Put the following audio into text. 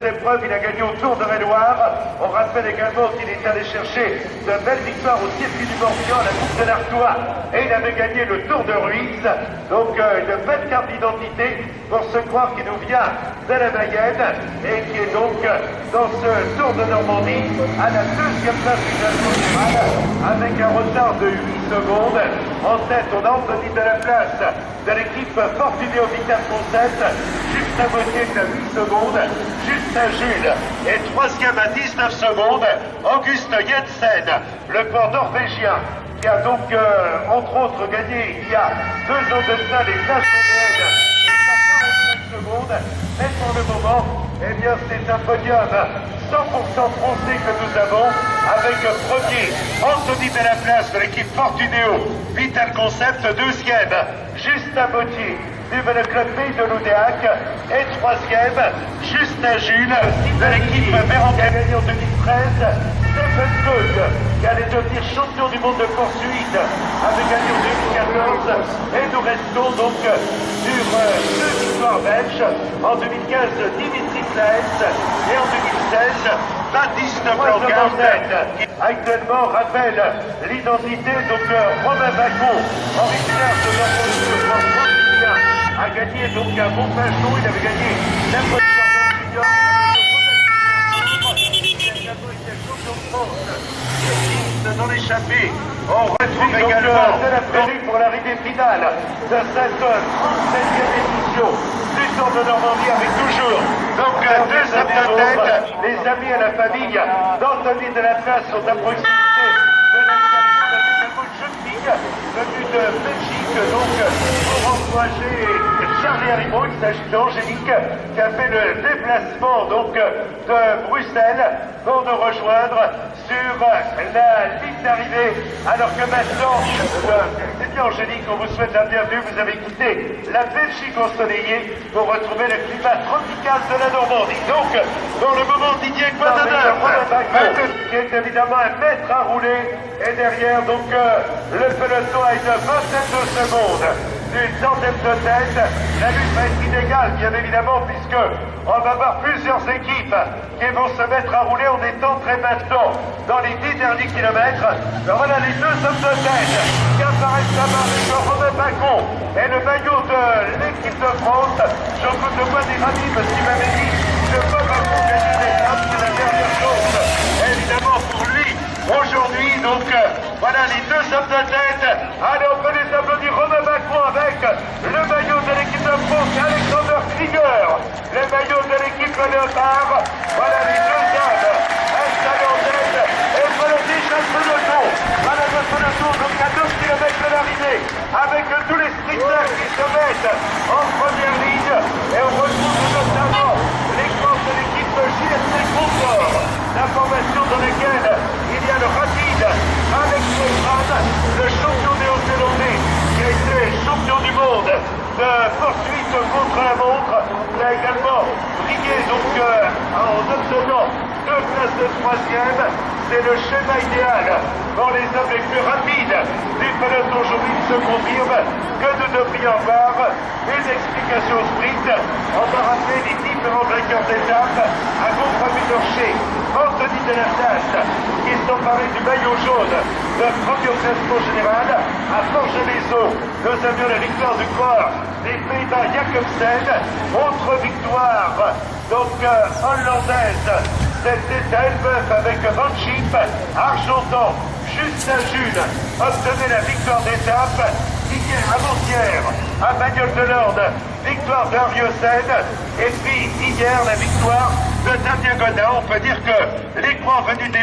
L'épreuve, il a gagné au Tour de Réloir. On rappelle également qu'il est allé chercher de belles victoires au circuit du Morbihan, à la Coupe de l'Artois, et il avait gagné le Tour de Ruiz. Donc une belle carte d'identité pour ce coureur qui nous vient de la Mayenne et qui est donc dans ce Tour de Normandie à la deuxième place du classement général avec un retard de 8 secondes. En tête, on a Anthony de la place de l'équipe Fortunéo Vital Concept, juste à moitié de 8 secondes. Jules et troisième à 19 secondes, Auguste Jensen, le coureur norvégien, qui a donc, entre autres, gagné il y a 2 ans de ça les places européennes et 45 secondes. Mais pour le moment, eh bien, c'est un podium 100% français que nous avons, avec premier Anthony de la place de l'équipe Fortunéo Vital Concept, deuxième Justin Bautier du Vélo Club Pays de l'Oudéac, et troisième Justin Jules de l'équipe Bérangère, gagné en 2013, Stephen Cook, qui allait devenir champion du monde de poursuite, avait gagné en 2014, et nous restons donc sur 2 victoires belges, en 2015 Dimitri Plaes, et en 2016 Baptiste Blancard. Actuellement, rappelle l'identité, donc Romain Bacot, originaire de Normandie, a gagné donc un bon pinceau, il avait gagné la position junior, dans l'échappée. On retrouve également de la prairie pour l'arrivée finale de cette 37e édition du Tour de Normandie, avec toujours donc 2 hommes de tête. Les amis et la famille d'Anthony de la place sont à proximité de la jeune fille venue de Belgique, donc pour encourager Charlie Haribo. Il s'agit d'Angélique qui a fait le déplacement donc de Bruxelles pour nous rejoindre sur la ligne d'arrivée, alors que maintenant, c'est bien Angélique, on vous souhaite la bienvenue. Vous avez quitté la Belgique ensoleillée pour retrouver le climat tropical de la Normandie. Donc, dans le moment, Didier Guadadin, qui est évidemment un maître à rouler, et derrière, donc, le peloton a une vingtaine de secondes d'une centaine de tête. La lutte va être inégale, bien évidemment, puisque on va avoir plusieurs équipes qui vont se mettre à rouler. On est entré maintenant dans les 10 derniers kilomètres. Alors voilà les 2 hommes de tête qui apparaissent là-bas avec le Romain Bacot et le maillot de l'équipe de France. Jean-Claude Lemoyne est ravi parce qu'il m'avait dit que Romain Bacot gagnait l'étape, c'est la dernière chose, évidemment, pour lui aujourd'hui. Donc voilà les 2 hommes de tête. Allez, on peut les applaudir. Romain Bacot avec le maillot de l'équipe de France, Alexander Krieger, le maillot de l'équipe Léopard. Voilà les 2 hommes installés en tête. Et voilà déjà le peloton. Voilà le peloton, donc à 2 km de l'arrivée, avec tous les sprinters qui se mettent en première ligne. Et on retrouve notamment les courses de l'équipe JSC Confort, la formation dans laquelle il y a le rapide Alex Montran, le champion néo-zélandais qui a été champion du monde de poursuite contre la montre. Il a également brillé donc en obtenant 2 places de 3e. C'est le schéma idéal pour les hommes les plus rapides du peloton. Aujourd'hui, il se confirme que nous devrions avoir des explications au sprint. On va rappeler les différents vainqueurs d'étape. À contre-Minorché, Anthony de la place, qui sont parés du maillot jaune de premier au classement général. À Forges-les-Eaux, nous avions la victoire du corps des Pays-Bas, Jacobsen. Autre victoire donc hollandaise, c'était Elbeuf avec Van Schip. Argentan, Justin Jules obtenait la victoire d'étape. Hier, avant-hier, à Bagnoles de l'Orne, victoire d'Ariosen. Et puis hier, la victoire de Damien Godin. On peut dire que les coureurs venus des